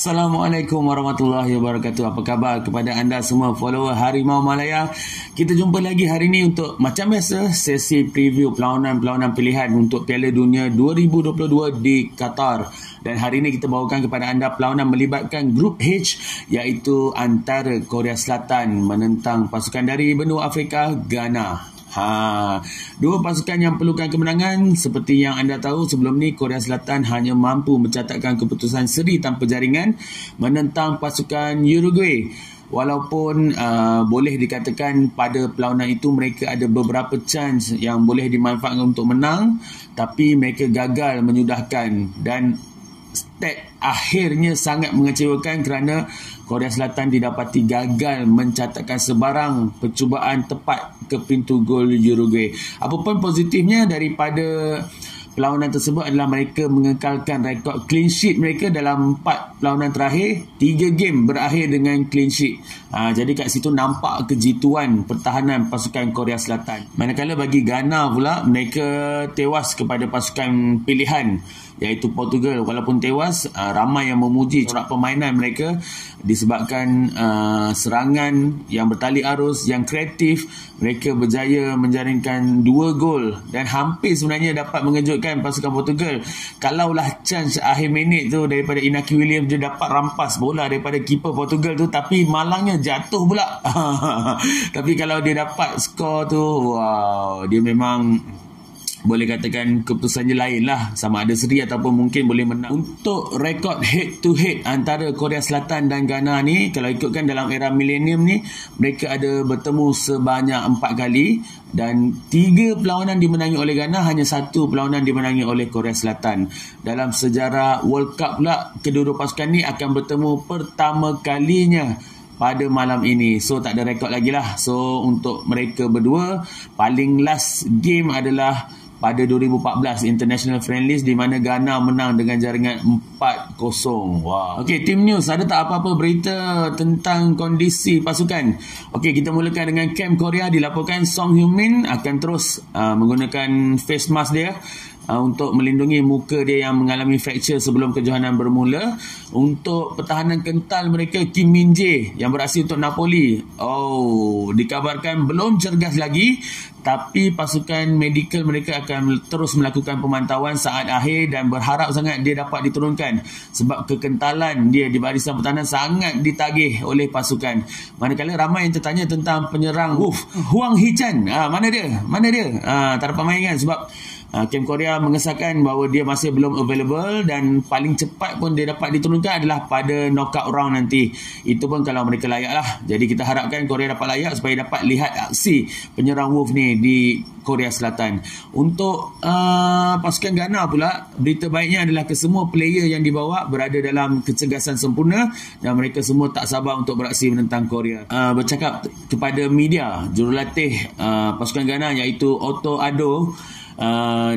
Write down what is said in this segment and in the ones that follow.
Assalamualaikum warahmatullahi wabarakatuh. Apa khabar kepada anda semua follower Harimau Malaya? Kita jumpa lagi hari ini untuk macam biasa sesi preview perlawanan-perlawanan pilihan untuk Piala Dunia 2022 di Qatar. Dan hari ini kita bawakan kepada anda perlawanan melibatkan Grup H, iaitu antara Korea Selatan menentang pasukan dari benua Afrika, Ghana. Dua pasukan yang perlukan kemenangan. Seperti yang anda tahu, sebelum ni Korea Selatan hanya mampu mencatatkan keputusan seri tanpa jaringan menentang pasukan Uruguay. Walaupun boleh dikatakan pada perlawanan itu mereka ada beberapa chance yang boleh dimanfaatkan untuk menang, tapi mereka gagal menyudahkan. Dan stat akhirnya sangat mengecewakan kerana Korea Selatan didapati gagal mencatatkan sebarang percubaan tepat ke pintu gol Uruguay. Apapun positifnya daripada perlawanan tersebut adalah mereka mengekalkan rekod clean sheet mereka dalam 4 perlawanan terakhir. 3 game berakhir dengan clean sheet. Jadi kat situ nampak kejituan pertahanan pasukan Korea Selatan. Manakala bagi Ghana pula, mereka tewas kepada pasukan pilihan iaitu Portugal. Walaupun tewas, ramai yang memuji corak permainan mereka disebabkan serangan yang bertali arus, yang kreatif. Mereka berjaya menjaringkan 2 gol dan hampir sebenarnya dapat mengejutkan pasukan Portugal. Kalaulah chance akhir minit tu daripada Inaki Williams, dia dapat rampas bola daripada keeper Portugal tu, tapi malangnya jatuh pula. Tapi kalau dia dapat skor tu, wow, dia memang boleh katakan keputusannya lain lah, sama ada seri ataupun mungkin boleh menang. Untuk rekod head to head antara Korea Selatan dan Ghana ni, kalau ikutkan dalam era milenium ni, mereka ada bertemu sebanyak 4 kali dan 3 perlawanan dimenangi oleh Ghana, hanya 1 perlawanan dimenangi oleh Korea Selatan. Dalam sejarah World Cup pula, kedua-dua pasukan ni akan bertemu pertama kalinya pada malam ini. So tak ada rekod lagi lah. So untuk mereka berdua, paling last game adalah pada 2014 International Friendlies, di mana Ghana menang dengan jaringan 4-0. Wow. Okey, Team News, ada tak apa-apa berita tentang kondisi pasukan? Okey, kita mulakan dengan Camp Korea. Dilaporkan Song Heung-min akan terus menggunakan face mask dia untuk melindungi muka dia yang mengalami fracture sebelum kejohanan bermula. Untuk pertahanan kental mereka, Kim Min-jae yang beraksi untuk Napoli, dikabarkan belum cergas lagi, tapi pasukan medical mereka akan terus melakukan pemantauan saat akhir dan berharap sangat dia dapat diturunkan sebab kekentalan dia di barisan pertahanan sangat ditagih oleh pasukan. Manakala ramai yang tertanya tentang penyerang Hwang Hee-chan, mana dia? Tak dapat main kan sebab Camp Korea mengesahkan bahawa dia masih belum available dan paling cepat pun dia dapat diturunkan adalah pada knockout round nanti. Itu pun kalau mereka layak lah. Jadi kita harapkan Korea dapat layak supaya dapat lihat aksi penyerang Wolf ni di Korea Selatan. Untuk pasukan Ghana pula, berita baiknya adalah kesemua player yang dibawa berada dalam kecergasan sempurna dan mereka semua tak sabar untuk beraksi menentang Korea. Bercakap kepada media, jurulatih pasukan Ghana iaitu Otto Addo,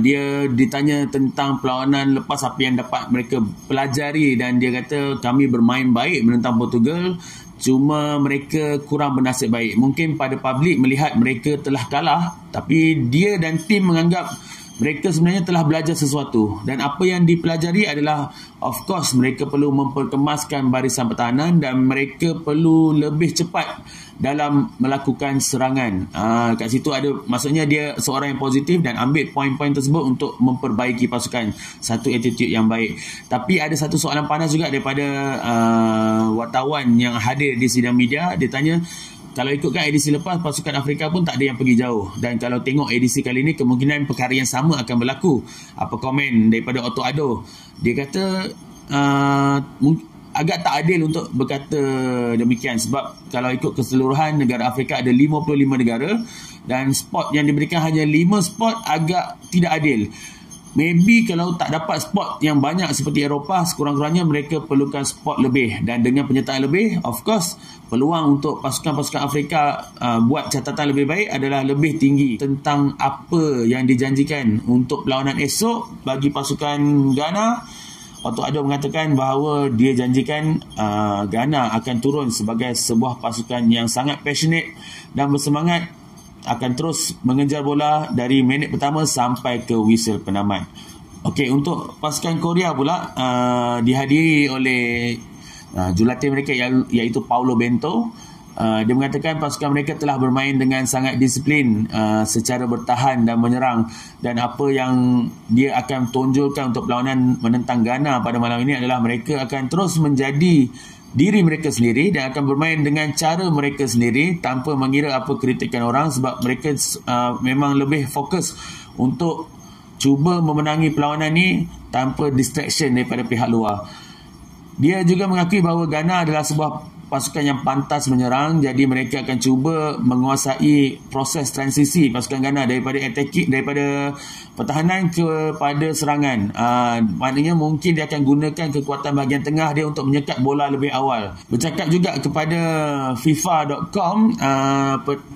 dia ditanya tentang perlawanan lepas apa yang dapat mereka pelajari, dan dia kata kami bermain baik menentang Portugal, cuma mereka kurang bernasib baik. Mungkin pada publik melihat mereka telah kalah, tapi dia dan tim menganggap mereka sebenarnya telah belajar sesuatu, dan apa yang dipelajari adalah, of course, mereka perlu memperkemaskan barisan pertahanan dan mereka perlu lebih cepat dalam melakukan serangan. Kat situ ada, maksudnya dia seorang yang positif dan ambil poin-poin tersebut untuk memperbaiki pasukan, satu attitude yang baik. Tapi ada satu soalan panas juga daripada wartawan yang hadir di sidang media. Dia tanya, kalau ikutkan edisi lepas, pasukan Afrika pun tak ada yang pergi jauh, dan kalau tengok edisi kali ini, kemungkinan perkara yang sama akan berlaku. Apa komen daripada Otto Addo? Dia kata agak tak adil untuk berkata demikian, sebab kalau ikut keseluruhan negara Afrika ada 55 negara dan spot yang diberikan hanya 5 spot, agak tidak adil. Maybe kalau tak dapat spot yang banyak seperti Eropah, sekurang-kurangnya mereka perlukan spot lebih, dan dengan penyertaan lebih, of course, peluang untuk pasukan-pasukan Afrika buat catatan lebih baik adalah lebih tinggi. Tentang apa yang dijanjikan untuk perlawanan esok bagi pasukan Ghana, Otto Addo mengatakan bahawa dia janjikan Ghana akan turun sebagai sebuah pasukan yang sangat passionate dan bersemangat, akan terus mengejar bola dari minit pertama sampai ke whistle penamat. Okey, untuk pasukan Korea pula dihadiri oleh jurulatih mereka iaitu Paulo Bento. Dia mengatakan pasukan mereka telah bermain dengan sangat disiplin secara bertahan dan menyerang, dan apa yang dia akan tonjolkan untuk perlawanan menentang Ghana pada malam ini adalah mereka akan terus menjadi diri mereka sendiri dan akan bermain dengan cara mereka sendiri tanpa mengira apa kritikan orang, sebab mereka memang lebih fokus untuk cuba memenangi perlawanan ni tanpa distraction daripada pihak luar. Dia juga mengakui bahawa Ghana adalah sebuah pasukan yang pantas menyerang, jadi mereka akan cuba menguasai proses transisi pasukan Ghana daripada pertahanan kepada serangan. Maknanya mungkin dia akan gunakan kekuatan bahagian tengah dia untuk menyekat bola lebih awal. Bercakap juga kepada FIFA.com,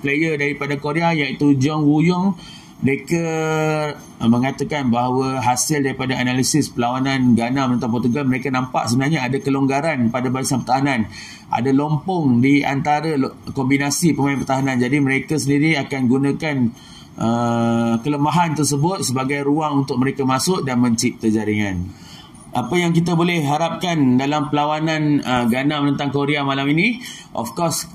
player daripada Korea iaitu Jong Woo-young, mereka mengatakan bahawa hasil daripada analisis perlawanan Ghana menentang Portugal, mereka nampak sebenarnya ada kelonggaran pada barisan pertahanan, ada lompong di antara kombinasi pemain pertahanan. Jadi mereka sendiri akan gunakan kelemahan tersebut sebagai ruang untuk mereka masuk dan mencipta jaringan. Apa yang kita boleh harapkan dalam perlawanan Ghana menentang Korea malam ini? Of course,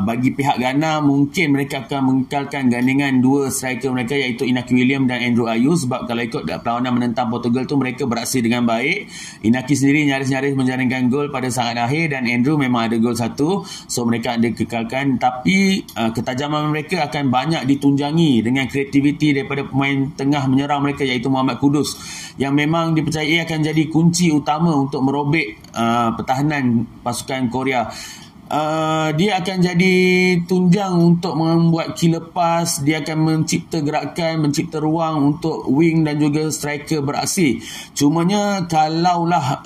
bagi pihak Ghana mungkin mereka akan mengekalkan gandingan dua striker mereka iaitu Inaki Williams dan Andrew Ayew, sebab kalau ikut perlawanan menentang Portugal tu mereka beraksi dengan baik. Inaki sendiri nyaris-nyaris menjaringkan gol pada saat akhir dan Andrew memang ada gol satu, so mereka ada kekalkan, tapi ketajaman mereka akan banyak ditunjangi dengan kreativiti daripada pemain tengah menyerang mereka iaitu Muhammad Kudus, yang memang dipercayai akan jadi kunci utama untuk merobek pertahanan pasukan Korea. Dia akan jadi tunjang untuk membuat key lepas, dia akan mencipta gerakan, mencipta ruang untuk wing dan juga striker beraksi. Cumanya kalaulah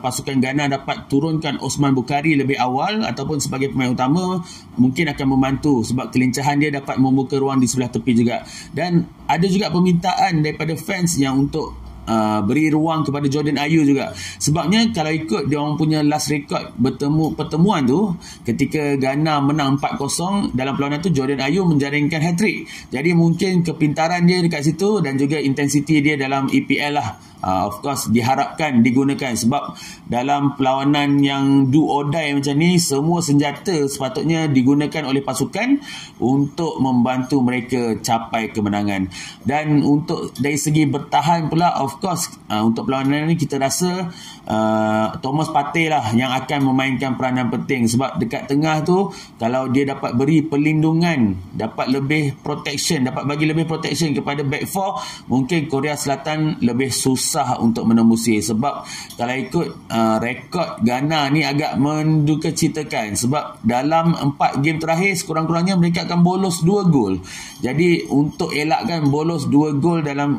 pasukan Ghana dapat turunkan Osman Bukhari lebih awal ataupun sebagai pemain utama, mungkin akan membantu sebab kelincahan dia dapat membuka ruang di sebelah tepi juga. Dan ada juga permintaan daripada fans yang untuk beri ruang kepada Jordan Ayew juga. Sebabnya kalau ikut dia orang punya last record pertemuan tu, ketika Ghana menang 4-0 dalam perlawanan tu, Jordan Ayew menjaringkan hat-trick. Jadi mungkin kepintaran dia dekat situ dan juga intensiti dia dalam EPL lah, of course diharapkan digunakan, sebab dalam perlawanan yang do or die macam ni, semua senjata sepatutnya digunakan oleh pasukan untuk membantu mereka capai kemenangan. Dan untuk dari segi bertahan pula, of course untuk perlawanan ni kita rasa Thomas Partey lah yang akan memainkan peranan penting, sebab dekat tengah tu kalau dia dapat beri perlindungan, dapat lebih protection, dapat bagi lebih protection kepada back four, mungkin Korea Selatan lebih susah untuk menembusi. Sebab kalau ikut rekod Ghana ni agak mendukacitakan, sebab dalam 4 game terakhir sekurang-kurangnya mereka akan bolos 2 gol. Jadi untuk elakkan bolos 2 gol dalam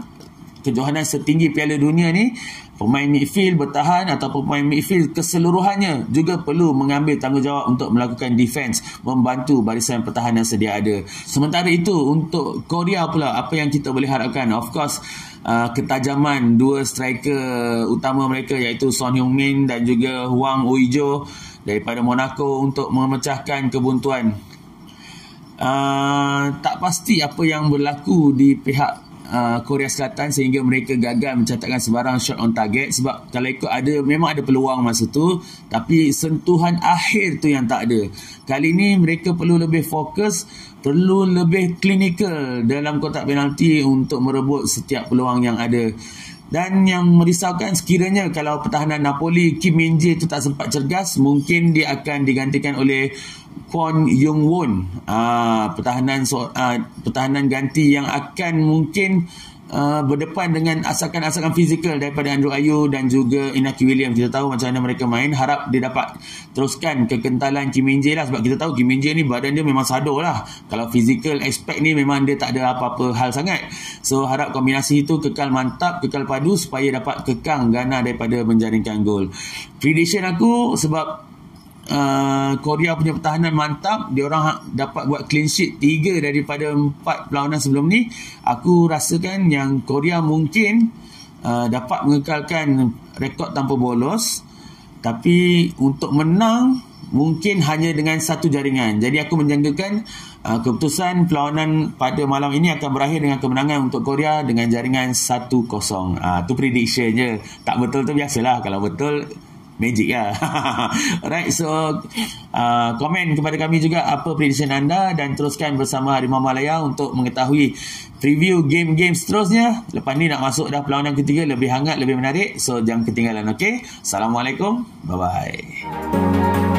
kejohanan setinggi Piala Dunia ni, pemain midfield bertahan atau pemain midfield keseluruhannya juga perlu mengambil tanggungjawab untuk melakukan defense, membantu barisan pertahanan sedia ada. Sementara itu untuk Korea pula, apa yang kita boleh harapkan? Of course ketajaman dua striker utama mereka iaitu Son Heung-min dan juga Hwang Ui-jo daripada Monaco untuk memecahkan kebuntuan. Tak pasti apa yang berlaku di pihak Korea Selatan sehingga mereka gagal mencatatkan sebarang shot on target, sebab kalau ikut memang ada peluang masa tu, tapi sentuhan akhir tu yang tak ada. Kali ni mereka perlu lebih fokus, perlu lebih klinikal dalam kotak penalti untuk merebut setiap peluang yang ada. Dan yang merisaukan, sekiranya kalau pertahanan Napoli Kim Min-jae itu tak sempat cergas, mungkin dia akan digantikan oleh Kwon Young-won, pertahanan ganti yang akan mungkin berdepan dengan asakan-asakan fizikal daripada Andrew Ayew dan juga Inaki Williams. Kita tahu macam mana mereka main, harap dia dapat teruskan kekentalan Kim Min-jae lah, sebab kita tahu Kim Min-jae ni badan dia memang sado lah. Kalau physical aspect ni memang dia tak ada apa-apa hal sangat. So harap kombinasi itu kekal mantap, kekal padu supaya dapat kekang Ghana daripada menjaringkan gol. Prediction aku, sebab Korea punya pertahanan mantap, dia orang dapat buat clean sheet 3 daripada 4 perlawanan sebelum ni. Aku rasakan yang Korea mungkin dapat mengekalkan rekod tanpa bolos, tapi untuk menang mungkin hanya dengan satu jaringan. Jadi aku menjangkakan keputusan perlawanan pada malam ini akan berakhir dengan kemenangan untuk Korea dengan jaringan 1-0. Tu prediction je. Tak betul tu biasalah. Kalau betul magic lah. Alright, so komen kepada kami juga apa prediction anda dan teruskan bersama Harimau Malaya untuk mengetahui preview game-game seterusnya. Lepas ni nak masuk dah perlawanan ketiga, lebih hangat, lebih menarik. So jangan ketinggalan, okay? Assalamualaikum, bye-bye.